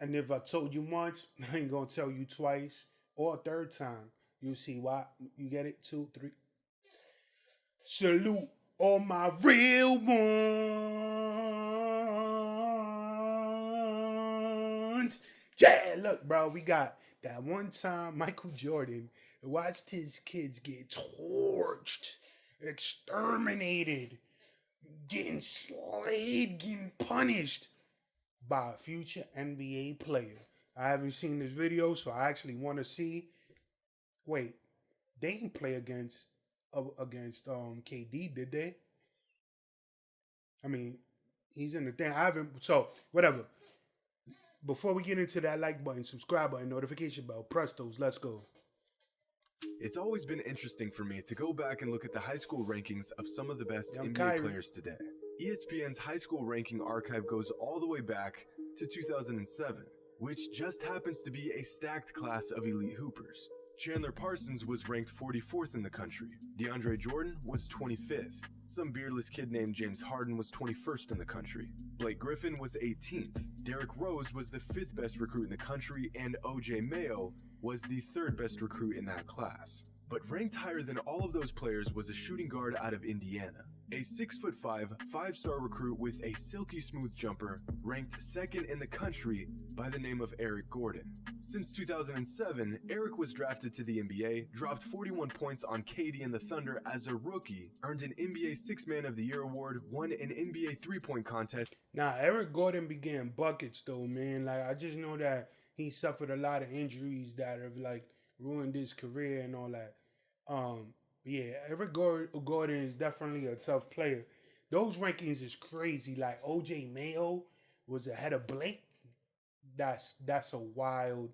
And if I told you once, I ain't gonna tell you twice or a third time. You see why? You get it? 2, 3. Salute all my real ones. Yeah, look, bro, we got that one time Michael Jordan watched his kids get torched, exterminated, getting slayed, getting punished by a future NBA player. I haven't seen this video, so I actually want to see. Wait, they didn't play against KD, did they? I mean, he's in the thing. I haven't. So whatever. Before we get into that like button, subscribe button, notification bell, press those. Let's go. It's always been interesting for me to go back and look at the high school rankings of some of the best NBA Kyrie. players today. ESPN's high school ranking archive goes all the way back to 2007, which just happens to be a stacked class of elite hoopers. Chandler Parsons was ranked 44th in the country. DeAndre Jordan was 25th. Some beardless kid named James Harden was 21st in the country. Blake Griffin was 18th. Derrick Rose was the 5th best recruit in the country, and O.J. Mayo was the 3rd best recruit in that class. But ranked higher than all of those players was a shooting guard out of Indiana. A 6'5", 5-star recruit with a silky smooth jumper, ranked 2nd in the country by the name of Eric Gordon. Since 2007, Eric was drafted to the NBA, dropped 41 points on KD and the Thunder as a rookie, earned an NBA 6-Man of the Year award, won an NBA 3-point contest. Now, Eric Gordon began buckets though, man. Like, I just know that he suffered a lot of injuries that have like ruined his career and all that. Yeah, Eric Gordon is definitely a tough player. Those rankings is crazy. Like OJ Mayo was ahead of Blake. That's a wild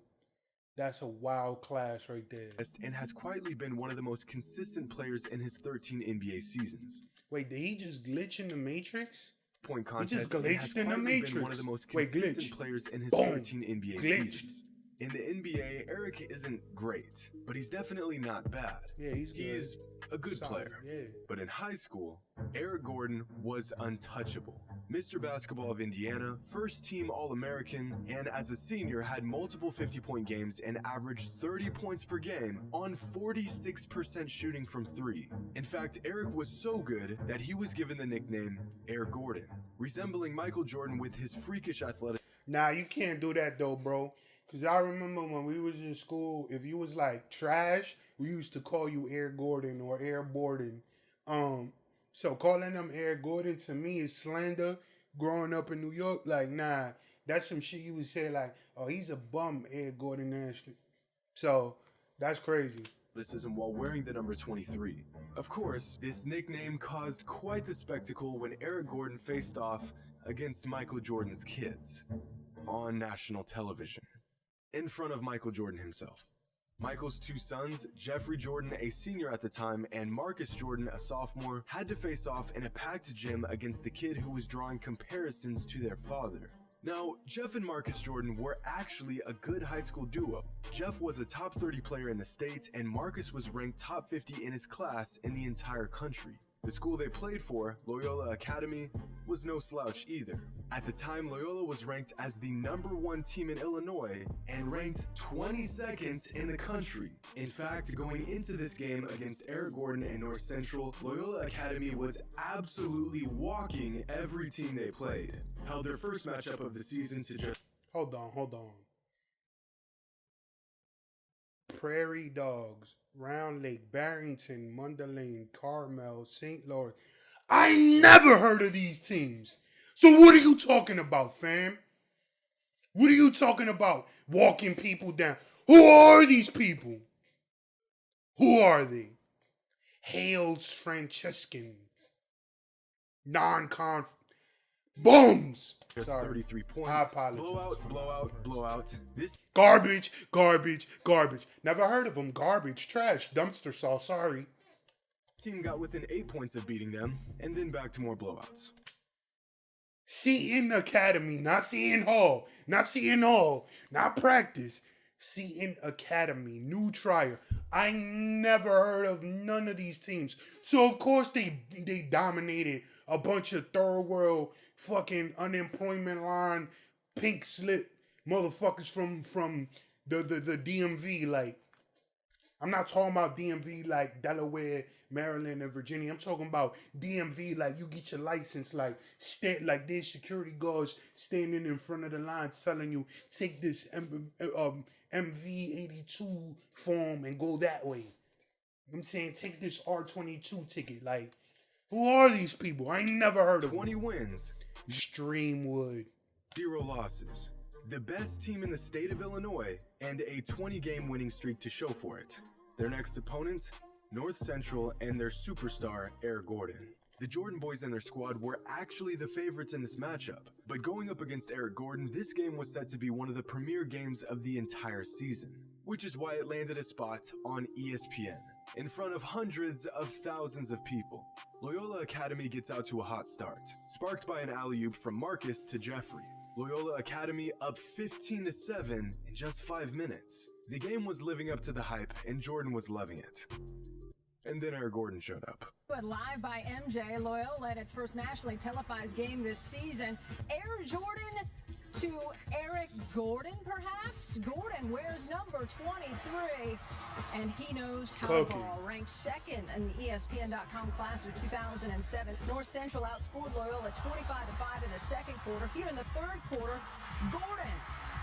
class right there. And has quietly been one of the most consistent players in his 13 NBA seasons. Wait, did he just glitch in the Matrix? Point contest. He just glitched in the Matrix. Been one of the most consistent players in his 13 NBA seasons. In the NBA, Eric isn't great, but he's definitely not bad. Yeah, he's a good player. Yeah. But in high school, Eric Gordon was untouchable. Mr. Basketball of Indiana, first team All-American, and as a senior had multiple 50-point games and averaged 30 points per game on 46% shooting from 3. In fact, Eric was so good that he was given the nickname Air Gordon, resembling Michael Jordan with his freakish athletic. Nah, you can't do that though, bro. Because I remember when we was in school, if you was like trash, we used to call you Air Gordon or Air Borden. So calling them Air Gordon to me is slander. Growing up in New York, like, nah, that's some shit you would say like, oh, he's a bum, Air Gordon. So that's crazy. While wearing the number 23. Of course, this nickname caused quite the spectacle when Eric Gordon faced off against Michael Jordan's kids on national television, in front of Michael Jordan himself. Michael's 2 sons, Jeffrey Jordan, a senior at the time, and Marcus Jordan, a sophomore, had to face off in a packed gym against the kid who was drawing comparisons to their father. Now, Jeff and Marcus Jordan were actually a good high school duo. Jeff was a top 30 player in the state, and Marcus was ranked top 50 in his class in the entire country. The school they played for, Loyola Academy, was no slouch either. At the time, Loyola was ranked as the #1 team in Illinois and ranked 22nd in the country. In fact, going into this game against Eric Gordon and North Central, Loyola Academy was absolutely walking every team they played. Held their first matchup of the season to just... Hold on. Prairie Dogs, Round Lake, Barrington, Mundelein, Carmel, St. Louis. I never heard of these teams. So what are you talking about, fam? What are you talking about? Walking people down. Who are these people? Who are they? Hales Franciscan. Non-conf... Bums! Just Sorry. 33 points. I apologize. Blowout. This Garbage. Never heard of them. Garbage, trash, dumpster sauce, sorry. team got within 8 points of beating them, and then back to more blowouts. Seton Academy, not Seton Hall. Not practice. Seton Academy, new trier. I never heard of none of these teams. So, of course, they dominated a bunch of third world fucking unemployment line, pink slip motherfuckers from the DMV. Like, I'm not talking about DMV like Delaware, Maryland, and Virginia. I'm talking about DMV like you get your license, like like there's security guards standing in front of the line telling you take this MV82 form and go that way. I'm saying take this R22 ticket. Like, who are these people? I ain't never heard of 20 them. wins, Streamwood. 0 losses. The best team in the state of Illinois, and a 20-game winning streak to show for it. Their next opponent, North Central and their superstar, Eric Gordon. The Jordan boys and their squad were actually the favorites in this matchup, but going up against Eric Gordon, this game was set to be one of the premier games of the entire season, which is why it landed a spot on ESPN, in front of hundreds of thousands of people. Loyola Academy gets out to a hot start, sparked by an alley-oop from Marcus to Jeffrey. Loyola Academy up 15-7 in just 5 minutes. The game was living up to the hype, and Jordan was loving it. And then Eric Gordon showed up. Live by MJ, Loyola in its first nationally televised game this season. Air Jordan to Eric Gordon, perhaps? Gordon wears number 23, and he knows how to ball. Ranked second in the ESPN.com class of 2007. North Central outscored Loyola 25-5 in the second quarter. Here in the third quarter, Gordon,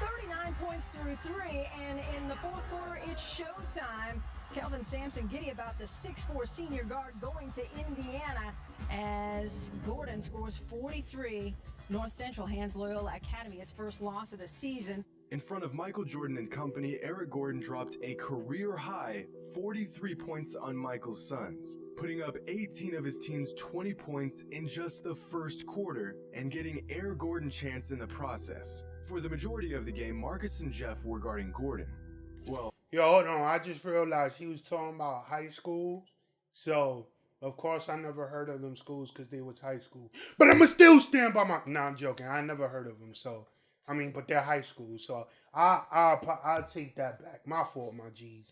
39 points through 3, and in the fourth quarter, it's showtime. Kelvin Sampson giddy about the 6'4" senior guard going to Indiana as Gordon scores 43. North Central hands Loyola Academy its first loss of the season. In front of Michael Jordan and company, Eric Gordon dropped a career-high 43 points on Michael's Suns, putting up 18 of his team's 20 points in just the first quarter and getting Eric Gordon chance in the process. For the majority of the game, Marcus and Jeff were guarding Gordon. Well, yo, hold on. I just realized he was talking about high school. So, of course, I never heard of them schools because they was high school. But I'ma still stand by my... Nah, I'm joking. I never heard of them. So, I mean, but they're high school. So, I'll take that back. My fault, my G's.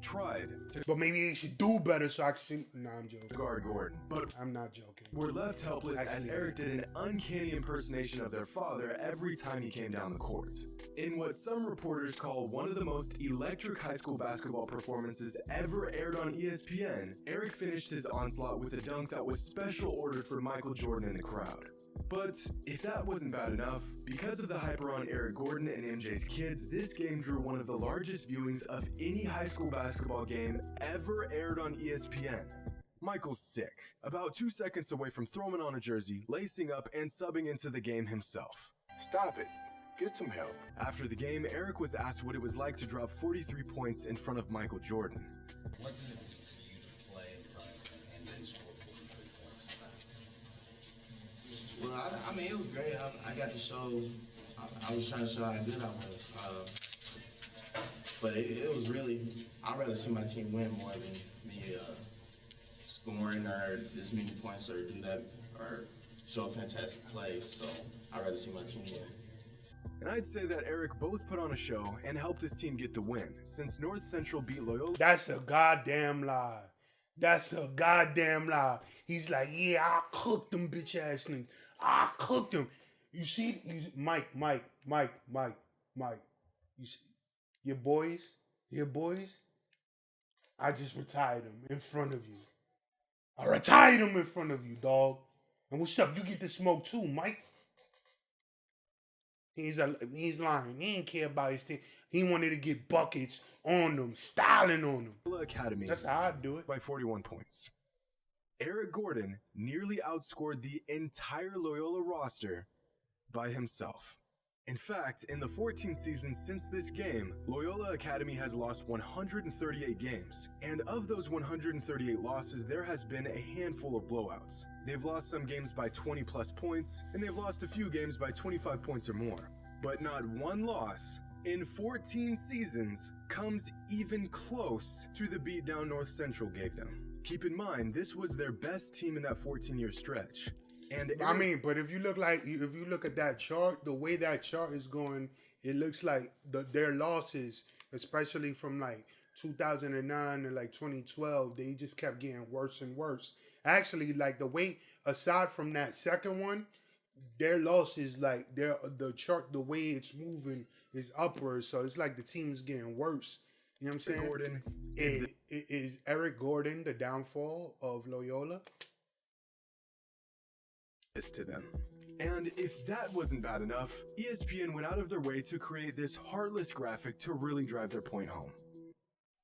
tried to But maybe they should do better so I can... Nah, I'm joking. guard Gordon, but I'm not joking. were left helpless as Eric did an uncanny impersonation of their father every time he came down the court. In what some reporters call one of the most electric high school basketball performances ever aired on ESPN, Eric finished his onslaught with a dunk that was special ordered for Michael Jordan in the crowd. But if that wasn't bad enough, because of the hype around Eric Gordon and MJ's kids, this game drew one of the largest viewings of any high school basketball game ever aired on ESPN. Michael's sick, about 2 seconds away from throwing on a jersey, lacing up, and subbing into the game himself. Stop it. Get some help. After the game, Eric was asked what it was like to drop 43 points in front of Michael Jordan. What did it do for you to play in front and then score 43 points? Well, I mean, it was great. I got to show, I was trying to show how good I was. But it was really, I'd rather see my team win more than me scoring or this many points or do that or show fantastic plays. So I'd rather see my team win. And I'd say that Eric both put on a show and helped his team get the win, since North Central beat Loyola. That's a goddamn lie. That's a goddamn lie. He's like, yeah, I cooked them bitch ass niggas. I cooked them. You see, Mike. You see, your boys, I just retired them in front of you. I retired them in front of you, dog. And what's up? You get the smoke too, Mike. He's lying. He didn't care about his team. He wanted to get buckets on them, styling on them. Loyola Academy. That's how I do it. By 41 points. Eric Gordon nearly outscored the entire Loyola roster by himself. In fact, in the 14 seasons since this game, Loyola Academy has lost 138 games. And of those 138 losses, there has been a handful of blowouts. They've lost some games by 20 plus points, and they've lost a few games by 25 points or more. But not one loss in 14 seasons comes even close to the beatdown North Central gave them. Keep in mind, this was their best team in that 14-year stretch. And I mean, but if you look at that chart, the way that chart is going, it looks like their losses, especially from like 2009 to like 2012, they just kept getting worse and worse. Actually, like the way, aside from that second one, their loss is like the chart, the way it's moving is upwards. So it's like the team's getting worse. You know what I'm saying? Gordon Is Eric Gordon the downfall of Loyola? this to them. And if that wasn't bad enough, ESPN went out of their way to create this heartless graphic to really drive their point home.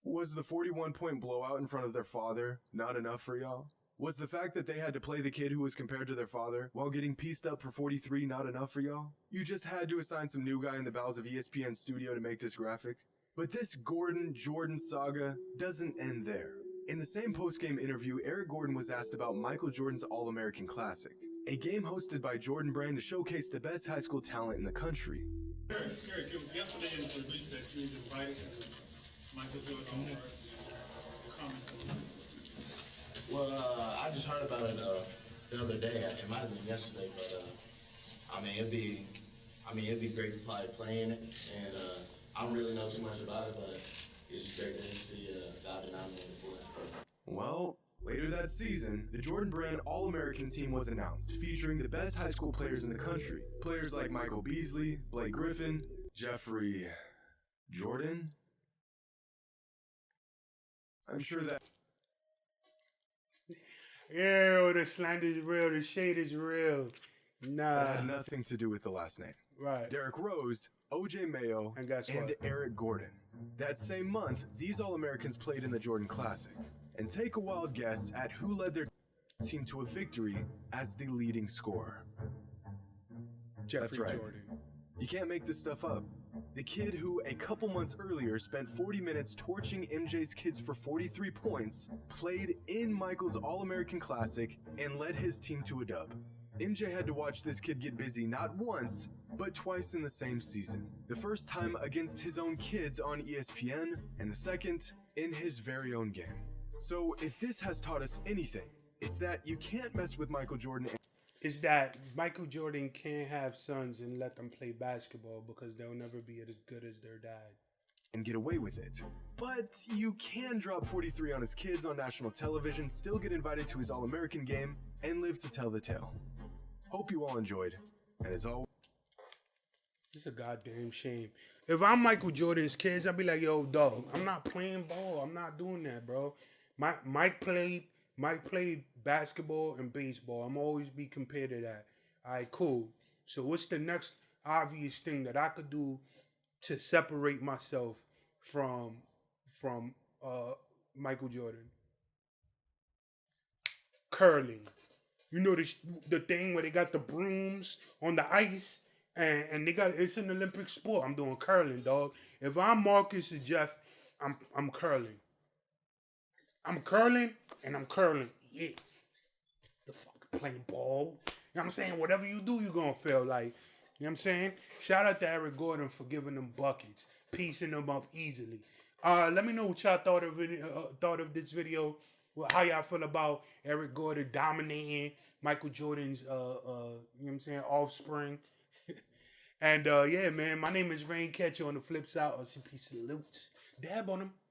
Was the 41-point blowout in front of their father not enough for y'all? Was the fact that they had to play the kid who was compared to their father while getting pieced up for 43 not enough for y'all? You just had to assign some new guy in the bowels of ESPN studio to make this graphic? But this Gordon-Jordan saga doesn't end there. In the same post-game interview, Eric Gordon was asked about Michael Jordan's All-American Classic, a game hosted by Jordan Brand to showcase the best high school talent in the country. Eric, yesterday it was released that you was invited to Michael Jordan All-American. Comments on that? Well, I just heard about it the other day. It might have been yesterday, but it'd be great to probably play in it. And I don't really know too much about it, but it's just great to see God been nominated for it. Well, later that season, the Jordan Brand All-American team was announced, featuring the best high school players in the country. Players like Michael Beasley, Blake Griffin, Jeffrey Jordan. I'm sure that... Ew, the slander is real. The shade is real. Nah. That had nothing to do with the last name. Right. Derrick Rose, OJ Mayo, And guess what? Eric Gordon. That same month, these All-Americans played in the Jordan Classic. And take a wild guess at who led their team to a victory as the leading scorer. Jeffrey That's right. Jordan. You can't make this stuff up. The kid who, a couple months earlier, spent 40 minutes torching MJ's kids for 43 points, played in Michael's All-American Classic and led his team to a dub. MJ had to watch this kid get busy not once, but twice in the same season. The first time against his own kids on ESPN, and the second in his very own game. So if this has taught us anything, it's that you can't mess with Michael Jordan. Is that Michael Jordan can't have sons and let them play basketball because they'll never be as good as their dad. And get away with it. But you can drop 43 on his kids on national television, still get invited to his All-American game, and live to tell the tale. Hope you all enjoyed, and as always... It's a goddamn shame. If I'm Michael Jordan's kids, I'd be like, yo, dog, I'm not playing ball. I'm not doing that, bro. Mike played basketball and baseball. I'm always be compared to that. All right, cool. So what's the next obvious thing that I could do to separate myself from Michael Jordan? Curling. You know the thing where they got the brooms on the ice and it's an Olympic sport. I'm doing curling, dog. If I'm Marcus or Jeff, I'm curling. I'm curling and I'm curling. Yeah. The fuck playing ball. You know what I'm saying? Whatever you do, you're gonna fail. Like, you know what I'm saying? Shout out to Eric Gordon for giving them buckets, piecing them up easily. Let me know what y'all thought of this video. How y'all feel about Eric Gordon dominating Michael Jordan's you know what I'm saying, offspring. And yeah, man, my name is Rain. Catch you on the flip side. OCP salutes. Dab on him.